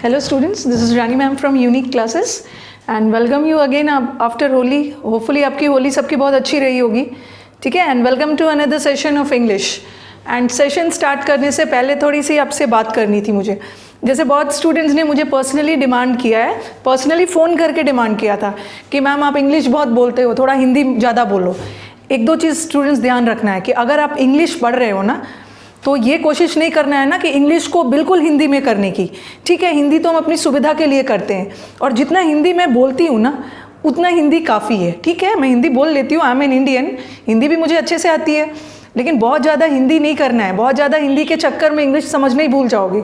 Hello students, this is Rani ma'am from Unique Classes and welcome you again after Holi. Hopefully आपकी होली सबकी बहुत अच्छी रही होगी, ठीक है. And welcome to another session of English. And session start करने से पहले थोड़ी सी आपसे बात करनी थी मुझे. जैसे बहुत स्टूडेंट्स ने मुझे पर्सनली डिमांड किया है, पर्सनली फ़ोन करके डिमांड किया था कि मैम आप इंग्लिश बहुत बोलते हो, थोड़ा हिंदी ज़्यादा बोलो. एक दो चीज़ स्टूडेंट्स ध्यान रखना है कि अगर आप इंग्लिश पढ़ रहे हो ना, तो ये कोशिश नहीं करना है ना कि इंग्लिश को बिल्कुल हिंदी में करने की. ठीक है, हिंदी तो हम अपनी सुविधा के लिए करते हैं और जितना हिंदी मैं बोलती हूँ ना उतना हिंदी काफ़ी है. ठीक है, मैं हिंदी बोल लेती हूँ, I am an Indian, Hindi भी मुझे अच्छे से आती है, लेकिन बहुत ज़्यादा हिंदी नहीं करना है. बहुत ज़्यादा हिंदी के चक्कर में इंग्लिश समझना ही भूल जाओगे.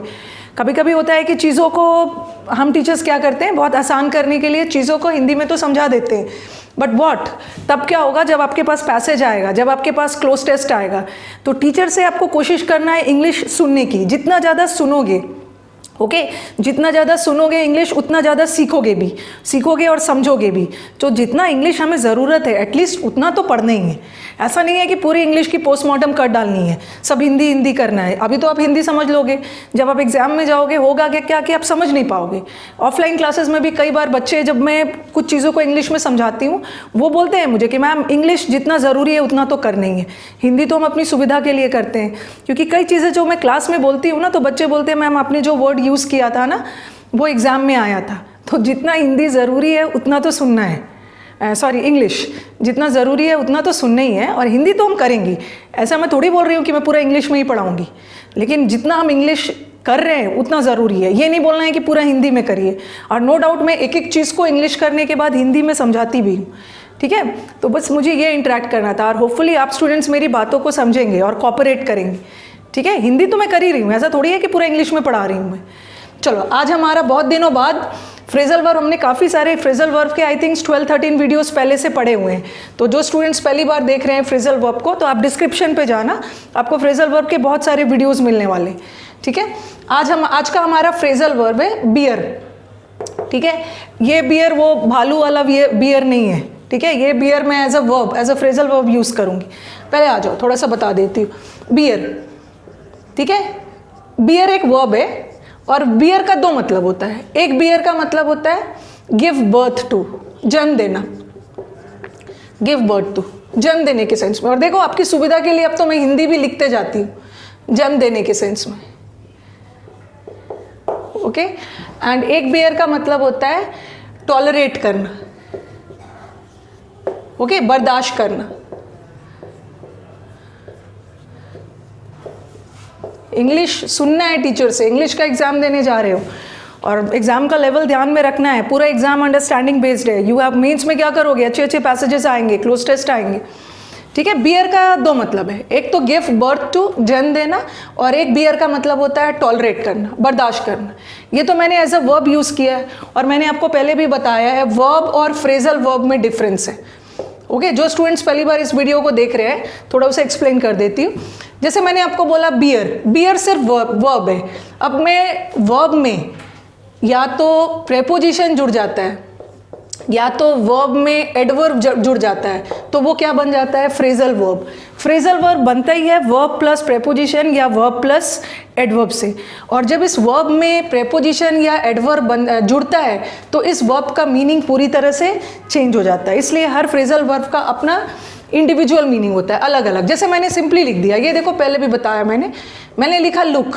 कभी कभी होता है कि चीज़ों को हम टीचर्स क्या करते हैं, बहुत आसान करने के लिए चीज़ों को हिंदी में तो समझा देते हैं, बट वॉट तब क्या होगा जब आपके पास पैसेज आएगा, जब आपके पास क्लोज टेस्ट आएगा, तो टीचर से आपको कोशिश करना है इंग्लिश सुनने की. जितना ज़्यादा सुनोगे, ओके, जितना ज़्यादा सुनोगे इंग्लिश उतना ज़्यादा सीखोगे और समझोगे भी. तो जितना इंग्लिश हमें ज़रूरत है एटलीस्ट उतना तो पढ़ना ही है. ऐसा नहीं है कि पूरी इंग्लिश की पोस्टमार्टम कर डालनी है, सब हिंदी करना है. अभी तो आप हिंदी समझ लोगे, जब आप एग्ज़ाम में जाओगे होगा क्या कि आप समझ नहीं पाओगे. ऑफलाइन क्लासेस में भी कई बार बच्चे, जब मैं कुछ चीज़ों को इंग्लिश में समझाती हूँ, वो बोलते हैं मुझे कि मैम इंग्लिश जितना ज़रूरी है उतना तो करना ही है, हिंदी तो हम अपनी सुविधा के लिए करते हैं. क्योंकि कई चीज़ें जो मैं क्लास में बोलती हूँ ना, तो बच्चे बोलते हैं मैम आपने जो वर्ड यूज़ किया था ना वो एग्ज़ाम में आया था. तो जितना हिंदी ज़रूरी है उतना तो सुनना है, इंग्लिश जितना ज़रूरी है उतना तो सुनना ही है, और हिंदी तो हम करेंगे. ऐसा मैं थोड़ी बोल रही हूँ कि मैं पूरा इंग्लिश में ही पढ़ाऊँगी, लेकिन जितना हम इंग्लिश कर रहे हैं उतना ज़रूरी है. ये नहीं बोलना है कि पूरा हिंदी में करिए. और नो डाउट मैं एक एक चीज़ को इंग्लिश करने के बाद हिंदी में समझाती भी हूँ. ठीक है, तो बस मुझे ये इंटरेक्ट करना था, और होपफुली आप स्टूडेंट्स मेरी बातों को समझेंगे और कोऑपरेट करेंगे. ठीक है, हिंदी तो मैं कर ही रही हूँ, ऐसा थोड़ी है कि पूरा इंग्लिश में पढ़ा रही हूँ मैं. चलो, आज हमारा बहुत दिनों बाद फ्रेजल वर्ब, हमने काफ़ी सारे फ्रेजल वर्ब के आई थिंक 12-13 वीडियोस पहले से पढ़े हुए हैं. तो जो स्टूडेंट्स पहली बार देख रहे हैं फ्रेजल वर्ब को, तो आप डिस्क्रिप्शन पे जाना, आपको फ्रेजल वर्ब के बहुत सारे वीडियोस मिलने वाले. ठीक है, आज का हमारा फ्रेजल वर्ब है बियर. ठीक है, ये बियर वो भालू वाला बियर नहीं है. ठीक है, ये बियर मैं as a phrasal verb use करूँगी. पहले आ जाओ, थोड़ा सा बता देती हूँ. बियर, ठीक है, बियर एक वर्ब है और बियर का दो मतलब होता है. एक बियर का मतलब होता है गिव बर्थ टू, जन्म देना. गिव बर्थ टू, जन्म देने के सेंस में. और देखो आपकी सुविधा के लिए अब तो मैं हिंदी भी लिखते जाती हूँ, जन्म देने के सेंस में. ओके, एंड एक बियर का मतलब होता है टॉलरेट करना. ओके, बर्दाश्त करना. इंग्लिश सुनना है टीचर से, इंग्लिश का एग्ज़ाम देने जा रहे हो और एग्ज़ाम का लेवल ध्यान में रखना है. पूरा एग्ज़ाम अंडरस्टैंडिंग बेस्ड है. यू हैव मेंस में क्या करोगे, अच्छे अच्छे पैसेजेस आएंगे, क्लोज टेस्ट आएंगे. ठीक है, बियर का दो मतलब है, एक तो गिव बर्थ टू, जन्म देना, और एक बियर का मतलब होता है टॉलरेट करना, बर्दाश्त करना. ये तो मैंने एज अ वर्ब यूज़ किया है, और मैंने आपको पहले भी बताया है वर्ब और फ्रेजल वर्ब में डिफरेंस है. ओके, जो स्टूडेंट्स पहली बार इस वीडियो को देख रहे हैं, थोड़ा उसे एक्सप्लेन कर देती हूँ. जैसे मैंने आपको बोला बियर सिर्फ वर्ब है. अब मैं वर्ब में या तो प्रेपोजिशन जुड़ जाता है या तो वर्ब में एडवर्ब जुड़ जाता है, तो वो क्या बन जाता है, फ्रेजल वर्ब. फ्रेजल वर्ब बनता ही है वर्ब प्लस प्रेपोजिशन या वर्ब प्लस एडवर्ब से. और जब इस वर्ब में प्रेपोजिशन या एडवर्ब जुड़ता है तो इस वर्ब का मीनिंग पूरी तरह से चेंज हो जाता है. इसलिए हर फ्रेजल वर्ब का अपना इंडिविजुअल मीनिंग होता है, अलग अलग. जैसे मैंने सिंपली लिख दिया, ये देखो पहले भी बताया मैंने लिखा लुक.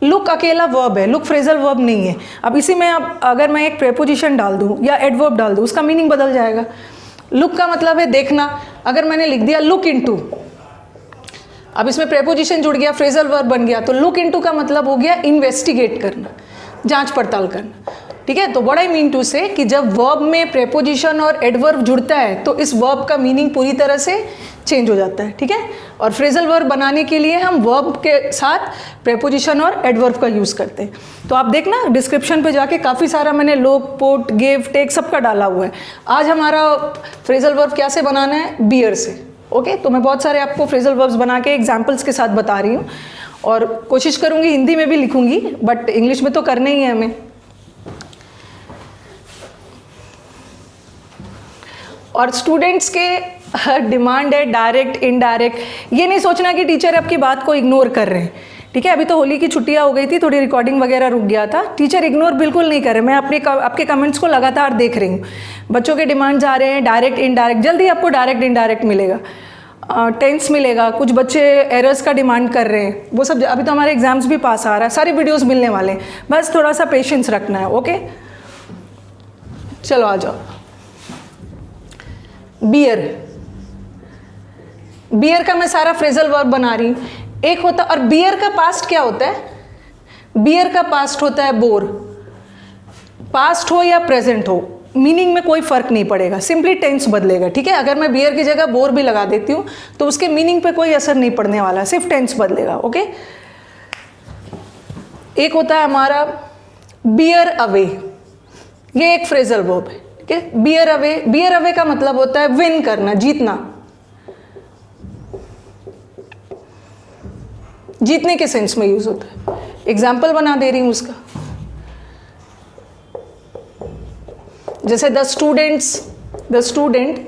लुक अकेला वर्ब है, लुक फ्रेजल वर्ब नहीं है. अब इसी में अगर मैं एक प्रेपोजिशन डाल दूँ या एडवर्ब डाल दूँ, उसका मीनिंग बदल जाएगा. लुक का मतलब है देखना. अगर मैंने लिख दिया लुक इनटू, अब इसमें प्रेपोजिशन जुड़ गया, फ्रेजल वर्ब बन गया, तो लुक इनटू का मतलब हो गया इन्वेस्टिगेट करना, जांच पड़ताल करना. ठीक है, तो व्हाट आई मीन टू से कि जब वर्ब में प्रेपोजिशन और एडवर्ब जुड़ता है तो इस वर्ब का मीनिंग पूरी तरह से चेंज हो जाता है. ठीक है, और फ्रेजल वर्ब बनाने के लिए हम वर्ब के साथ प्रेपोजिशन और एडवर्ब का यूज़ करते हैं. तो आप देखना डिस्क्रिप्शन पे जाके काफ़ी सारा मैंने लोग, पोट, गिव, टेक सबका डाला हुआ है. आज हमारा फ्रेजल वर्ब कैसे बनाना है, बियर से. ओके, तो मैं बहुत सारे आपको फ्रेजल वर्ब्स बना के एग्जाम्पल्स के साथ बता रही हूँ, और कोशिश करूँगी हिंदी में भी लिखूँगी, बट इंग्लिश में तो करना ही है हमें. और स्टूडेंट्स के डिमांड है डायरेक्ट इनडायरेक्ट. ये नहीं सोचना कि टीचर आपकी बात को इग्नोर कर रहे हैं. ठीक है, अभी तो होली की छुट्टियां हो गई थी, थोड़ी रिकॉर्डिंग वगैरह रुक गया था। टीचर इग्नोर बिल्कुल नहीं करे, मैं आपके कमेंट्स को लगातार देख रही हूँ। बच्चों के डिमांड्स आ रहे हैं, डायरेक्ट इनडायरेक्ट, जल्दी आपको डायरेक्ट इनडायरेक्ट मिलेगा, टेंस मिलेगा। कुछ बच्चे एरर्स का डिमांड कर रहे हैं, वो सब अभी तो हमारे एग्जाम्स भी पास आ रहा है, सारी वीडियोस मिलने वाले हैं, बस थोड़ा सा पेशेंस रखना है। ओके, चलो आ जाओ। बियर, बियर का मैं सारा फ्रेजल वर्ब बना रही हूँ। एक होता, और बियर का पास्ट क्या होता है? बियर का पास्ट होता है बोर। पास्ट हो या प्रेजेंट हो, मीनिंग में कोई फर्क नहीं पड़ेगा, सिंपली टेंस बदलेगा। ठीक है, अगर मैं बियर की जगह बोर भी लगा देती हूँ तो उसके मीनिंग पे कोई असर नहीं पड़ने वाला, सिर्फ टेंस बदलेगा। ओके, एक होता है हमारा बियर अवे, ये एक फ्रेजल वर्ब है। ठीक है, बियर अवे, बियर अवे का मतलब होता है विन करना, जीतना, जीतने के सेंस में यूज होता है। एग्जाम्पल बना दे रही हूं उसका, जैसे the student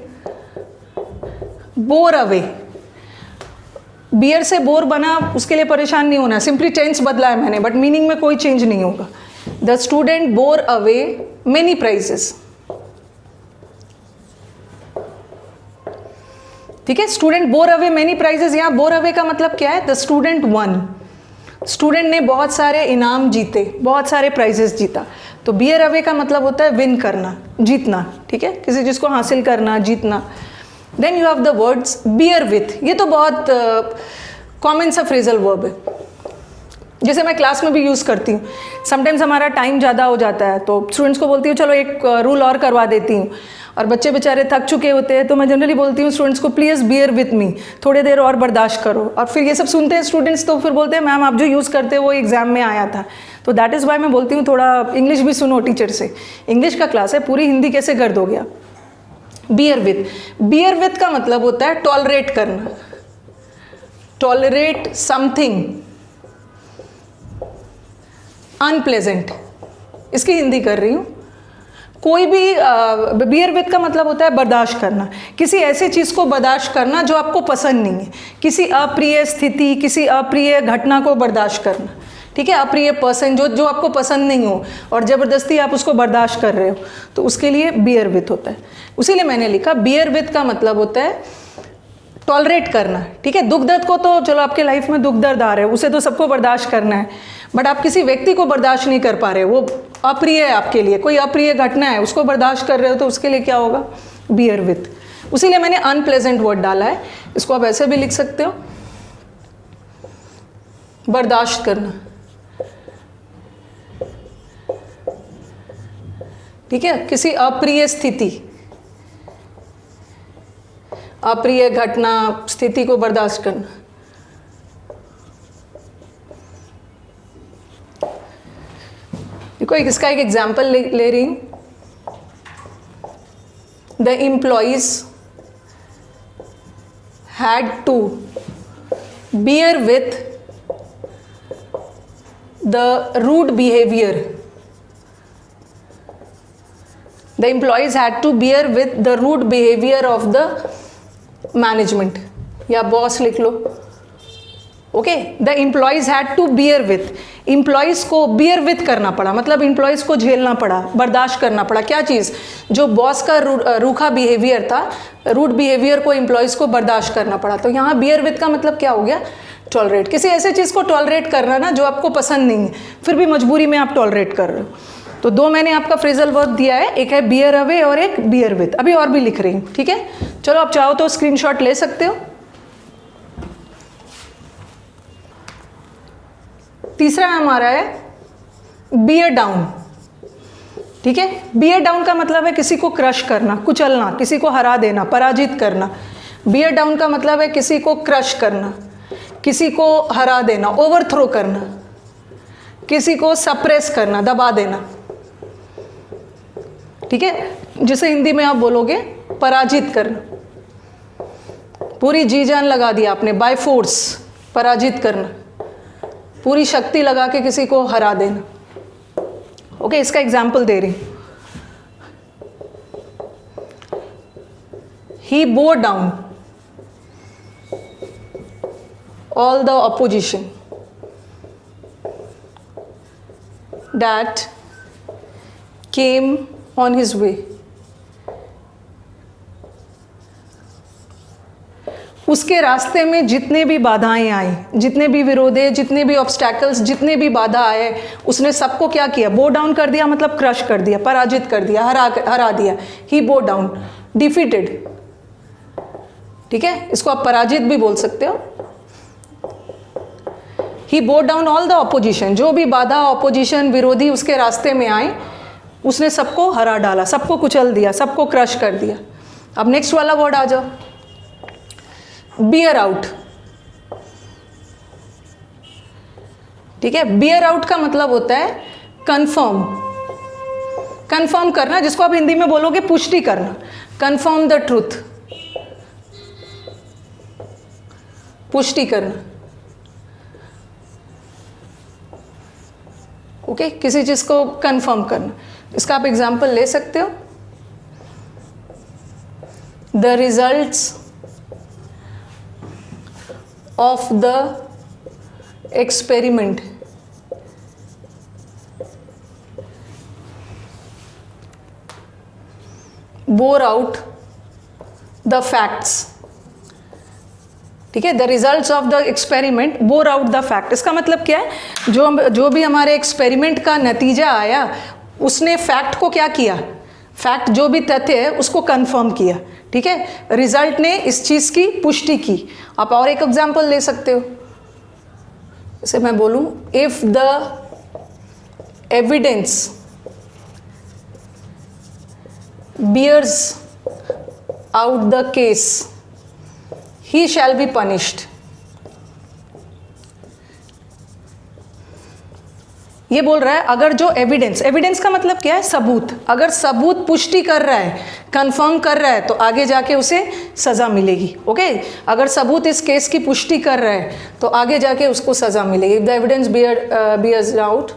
bore away. Bear से बोर बना, उसके लिए परेशान नहीं होना, सिंपली टेंस बदला है मैंने, बट मीनिंग में कोई चेंज नहीं होगा। The student bore away many prizes. ठीक है, student bore away many prizes, यहां बोर अवे का मतलब क्या है? द स्टूडेंट वन, स्टूडेंट ने बहुत सारे इनाम जीते, बहुत सारे प्राइजेस जीता। तो बियर अवे का मतलब होता है विन करना, जीतना। ठीक है, किसी चीज को हासिल करना, जीतना। Then you have the words bear with, ये तो बहुत कॉमन सा फ्रेजल वर्ब है, जैसे मैं क्लास में भी यूज करती हूँ। समटाइम्स हमारा टाइम ज़्यादा हो जाता है तो स्टूडेंट्स को बोलती हूँ चलो एक रूल और करवा देती हूँ, और बच्चे बेचारे थक चुके होते हैं तो मैं जनरली बोलती हूँ स्टूडेंट्स को प्लीज़ बियर विथ मी, थोड़ी देर और बर्दाश्त करो। और फिर ये सब सुनते हैं स्टूडेंट्स तो फिर बोलते हैं मैम आप जो यूज़ करते हैं वो एग्जाम में आया था। तो दैट इज़ वाई मैं बोलती हूँ थोड़ा इंग्लिश भी सुनो टीचर से, इंग्लिश का क्लास है, पूरी हिंदी कैसे कर दोगे आप। बियर विथ, बियर विथ का मतलब होता है टॉलरेट करना, टॉलरेट समथिंग अनप्लेजेंट, इसकी हिंदी कर रही हूँ। कोई भी बियर विथ का मतलब होता है बर्दाश्त करना, किसी ऐसे चीज़ को बर्दाश्त करना जो आपको पसंद नहीं है, किसी अप्रिय स्थिति, किसी अप्रिय घटना को बर्दाश्त करना। ठीक है, अप्रिय पर्सन जो आपको पसंद नहीं हो और ज़बरदस्ती आप उसको बर्दाश्त कर रहे हो, तो उसके लिए बियर विथ होता है। उसीलिए मैंने लिखा बियर विथ का मतलब होता है टॉलरेट करना। ठीक है, दुख दर्द को तो चलो आपके लाइफ में दुख दर्द आ रहे हो, उसे तो सबको बर्दाश्त करना है, बट आप किसी व्यक्ति को बर्दाश्त नहीं कर पा रहे, वो अप्रिय है आपके लिए, कोई अप्रिय घटना है उसको बर्दाश्त कर रहे हो, तो उसके लिए क्या होगा? Beer with. उसीलिए मैंने अनप्लेजेंट वर्ड डाला है, इसको आप ऐसे भी लिख सकते हो, बर्दाश्त करना। ठीक है, किसी अप्रिय स्थिति, अप्रिय घटना, स्थिति को बर्दाश्त करना। देखो इसका एक एग्जाम्पल ले रही हूं। The employees had to bear with the rude behaviour, the employees had to bear with the rude behaviour of the management, या बॉस लिख लो। Okay, the employees had to bear with, employees को bear with करना पड़ा, मतलब employees को झेलना पड़ा, बर्दाश्त करना पड़ा। क्या चीज़? जो बॉस का रूखा बिहेवियर था, रूड बिहेवियर को एम्प्लॉइज को बर्दाश्त करना पड़ा। तो यहाँ बियर विथ का मतलब क्या हो गया? टॉलरेट, किसी ऐसे चीज़ को टॉलरेट करना ना जो आपको पसंद नहीं है, फिर भी मजबूरी में आप टॉलरेट कर रहे हो। तो दो मैंने आपका फ्रेजल वर्ब दिया है, एक है बियर अवे और एक बियर विथ। अभी और भी लिख रही हूँ, ठीक है। चलो आप चाहो तो स्क्रीनशॉट ले सकते हो। तीसरा हमारा है बियर डाउन। ठीक है, बियर डाउन का मतलब है किसी को क्रश करना, कुचलना, किसी को हरा देना, पराजित करना। बियर डाउन का मतलब है किसी को क्रश करना, किसी को हरा देना, ओवरथ्रो करना, किसी को सप्रेस करना, दबा देना। ठीक है, जिसे हिंदी में आप बोलोगे पराजित करना। पूरी जी जान लगा दिया आपने, बाय फोर्स पराजित करना, पूरी शक्ति लगा के किसी को हरा देना। ओके, इसका एग्जाम्पल दे रही। He bore down all the opposition. that came on his way. उसके रास्ते में जितने भी बाधाएं आई, जितने भी विरोधे, जितने भी ऑब्स्टैकल्स, जितने भी बाधा आए, उसने सबको क्या किया? बो डाउन कर दिया, मतलब क्रश कर दिया, पराजित कर दिया, हरा दिया. ही बो डाउन, डिफीटेड. ठीक है, इसको आप पराजित भी बोल सकते हो. ही बो डाउन ऑल द ऑपोजिशन, जो भी बाधा, ऑपोजिशन, विरोधी उसके रास्ते में आए, उसने सबको हरा डाला, सबको कुचल दिया, सबको क्रश कर दिया. अब नेक्स्ट वाला वर्ड आ जाओ, बियर आउट. ठीक है, बियर आउट का मतलब होता है कंफर्म. कंफर्म करना, जिसको आप हिंदी में बोलोगे पुष्टि करना. कंफर्म द ट्रूथ, पुष्टि करना. ओके, किसी चीज को कंफर्म करना. इसका आप एग्जांपल ले सकते हो. The results of the experiment bore out the facts. ठीक है, the results of the experiment bore out the fact. इसका मतलब क्या है? जो भी हमारे एक्सपेरिमेंट का नतीजा आया, उसने फैक्ट को क्या किया? फैक्ट जो भी तथ्य है उसको कंफर्म किया. ठीक है, रिजल्ट ने इस चीज की पुष्टि की. आप और एक एग्जांपल ले सकते हो. जैसे मैं बोलूं, if the evidence bears out the case, he shall be punished. ये बोल रहा है अगर जो एविडेंस, एविडेंस का मतलब क्या है? सबूत. अगर सबूत पुष्टि कर रहा है, कंफर्म कर रहा है, तो आगे जाके उसे सजा मिलेगी. ओके, अगर सबूत इस केस की पुष्टि कर रहा है तो आगे जाके उसको सजा मिलेगी. If the evidence bears out,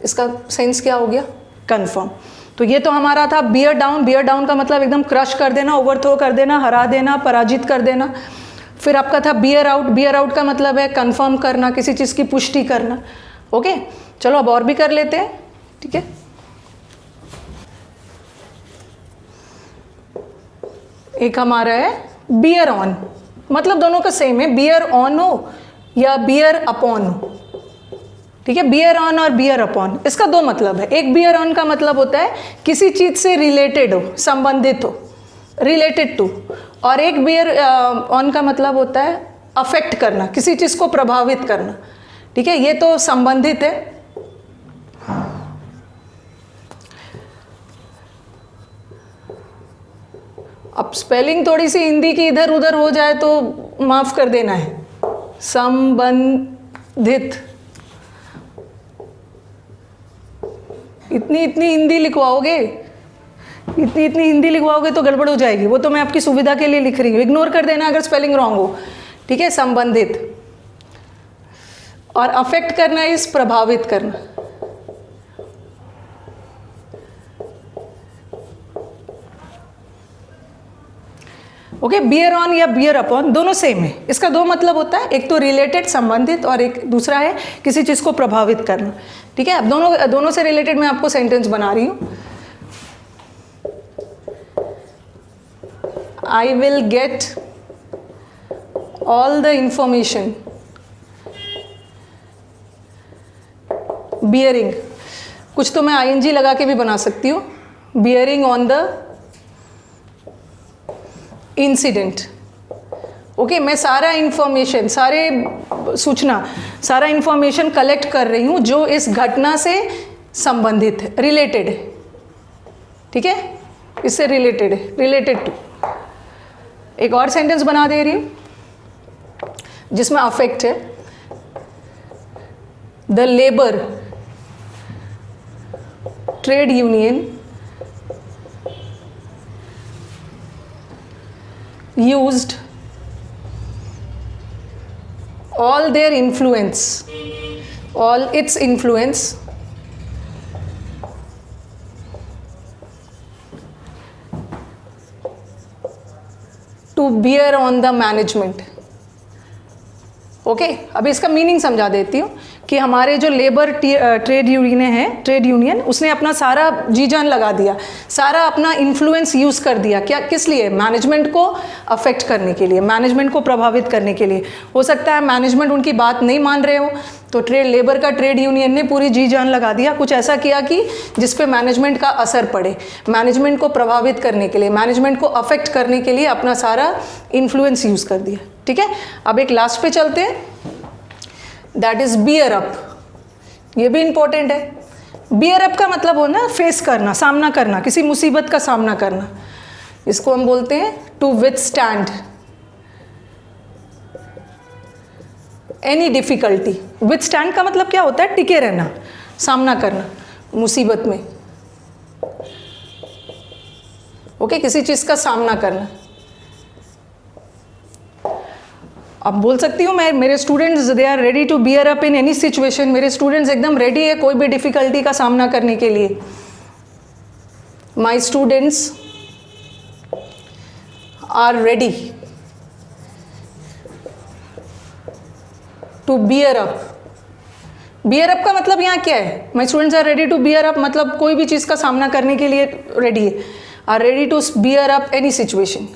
इसका सेंस क्या हो गया? कंफर्म. तो ये तो हमारा था बियर डाउन. बियर डाउन का मतलब एकदम क्रश कर देना, ओवरथ्रो कर देना, हरा देना, पराजित कर देना. फिर आपका था बियर आउट. बियर आउट का मतलब है कंफर्म करना, किसी चीज़ की पुष्टि करना. ओके, चलो अब और भी कर लेते हैं. ठीक है, एक हमारा है बियर ऑन. मतलब दोनों का सेम है, बियर ऑन हो या बियर अपॉन हो. ठीक है, बियर ऑन और बियर अपॉन, इसका दो मतलब है. एक बियर ऑन का मतलब होता है किसी चीज से रिलेटेड हो, संबंधित हो, रिलेटेड टू. और एक बियर ऑन का मतलब होता है अफेक्ट करना, किसी चीज को प्रभावित करना. ठीक है, ये तो संबंधित है. अब स्पेलिंग थोड़ी सी हिंदी की इधर उधर हो जाए तो माफ कर देना है. संबंधित, इतनी हिंदी लिखवाओगे, इतनी हिंदी लिखवाओगे तो गड़बड़ हो जाएगी. वो तो मैं आपकी सुविधा के लिए लिख रही हूँ, इग्नोर कर देना अगर स्पेलिंग रॉन्ग हो. ठीक है, संबंधित. और अफेक्ट करना इस प्रभावित करना. ओके, बियर ऑन या बियर अपॉन दोनों सेम है. इसका दो मतलब होता है, एक तो रिलेटेड, संबंधित, और एक दूसरा है किसी चीज को प्रभावित करना. ठीक है, अब दोनों से रिलेटेड मैं आपको सेंटेंस बना रही हूं. I will get all the information bearing. कुछ तो मैं आईएनजी लगा के भी बना सकती हूँ. Bearing on the incident. Okay, मैं सारा इंफॉर्मेशन, सारा इंफॉर्मेशन कलेक्ट कर रही हूँ जो इस घटना से संबंधित है, रिलेटेड है. ठीक है, इससे रिलेटेड है, रिलेटेड टू. एक और सेंटेंस बना दे रही हूँ जिसमें अफेक्ट है. The labour trade union used all its influence to bear on the management. Okay अभी इसका मीनिंग समझा देती हूँ कि हमारे जो लेबर ट्रेड यूनियन उसने अपना सारा जी जान लगा दिया, सारा अपना इन्फ्लुएंस यूज़ कर दिया। क्या, किस लिए? मैनेजमेंट को अफेक्ट करने के लिए, मैनेजमेंट को प्रभावित करने के लिए। हो सकता है मैनेजमेंट उनकी बात नहीं मान रहे हो, तो लेबर का ट्रेड यूनियन ने पूरी जी जान लगा दिया, कुछ ऐसा किया कि जिस पे मैनेजमेंट का असर पड़े, मैनेजमेंट को प्रभावित करने के लिए, मैनेजमेंट को अफेक्ट करने के लिए अपना सारा इन्फ्लुएंस यूज़ कर दिया। ठीक है, अब एक लास्ट पे चलते हैं, दैट इज बियर अप। ये भी इंपॉर्टेंट है। बियर अप का मतलब हो ना फेस करना, सामना करना, किसी मुसीबत का सामना करना। इसको हम बोलते हैं to withstand any difficulty. Withstand का मतलब क्या होता है? टिके रहना, सामना करना मुसीबत में। ओके, किसी चीज का सामना करना। अब बोल सकती हूँ मैं, मेरे students they are ready to bear up in any situation. मेरे स्टूडेंट्स एकदम रेडी है कोई भी डिफिकल्टी का सामना करने के लिए। My students are ready to bear up. Bear up का मतलब यहाँ क्या है? My students are ready to bear up मतलब कोई भी चीज़ का सामना करने के लिए रेडी है। Are ready to bear up any situation.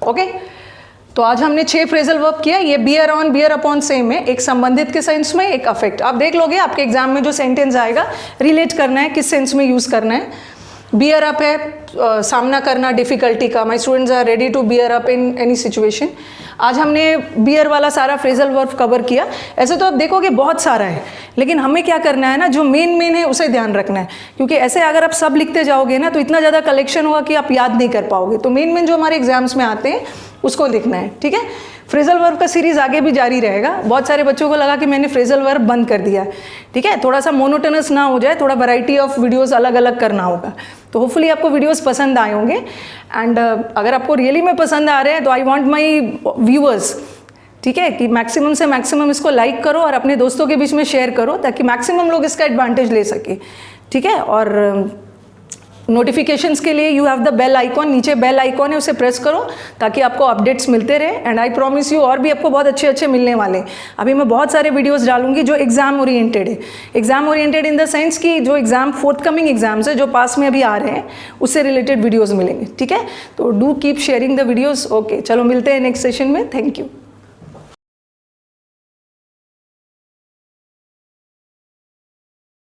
Okay, तो आज हमने 6 फ्रेजल वर्ब किया। ये bear on, bear upon same है, एक संबंधित के सेंस में, एक अफेक्ट। आप देख लोगे आपके एग्जाम में जो सेंटेंस आएगा, रिलेट करना है किस सेंस में यूज करना है। बियर अप है सामना करना डिफिकल्टी का। My students are ready to bear up in any situation. आज हमने बियर वाला सारा फ्रेजल वर्ब कवर किया। ऐसे तो आप देखोगे बहुत सारा है, लेकिन हमें क्या करना है ना, जो मेन है उसे ध्यान रखना है, क्योंकि ऐसे अगर आप सब लिखते जाओगे ना तो इतना ज़्यादा कलेक्शन होगा कि आप याद नहीं कर पाओगे। तो मेन जो हमारे एग्जाम्स में आते हैं उसको लिखना है। ठीक है, फ्रेजल वर्ब का सीरीज आगे भी जारी रहेगा। बहुत सारे बच्चों को लगा कि मैंने फ्रेजल वर्ब बंद कर दिया। ठीक है, थोड़ा सा मोनोटोनस ना हो जाए, थोड़ा वैरायटी ऑफ वीडियोस अलग अलग करना होगा। तो होपफुली आपको वीडियोस पसंद आए होंगे। एंड अगर आपको रियली में पसंद आ रहे हैं तो आई वांट माय व्यूअर्स, ठीक है, कि मैक्सिमम से मैक्सिमम इसको लाइक करो और अपने दोस्तों के बीच में शेयर करो, ताकि मैक्सिमम लोग इसका एडवांटेज ले सके। ठीक है, और नोटिफिकेशंस के लिए you have the bell icon, नीचे बेल आइकॉन है, उसे प्रेस करो ताकि आपको अपडेट्स मिलते रहे। एंड आई प्रॉमिस यू और भी आपको बहुत अच्छे मिलने वाले हैं। अभी मैं बहुत सारे वीडियोस डालूंगी जो एग्जाम ओरिएंटेड है। Exam oriented in the sense कि जो एग्जाम फोर्थकमिंग एग्जाम्स है जो पास में अभी आ रहे हैं उससे रिलेटेड वीडियोज़ मिलेंगे। ठीक है, तो do keep sharing the videos. Okay, चलो मिलते हैं नेक्स्ट सेशन में। Thank you.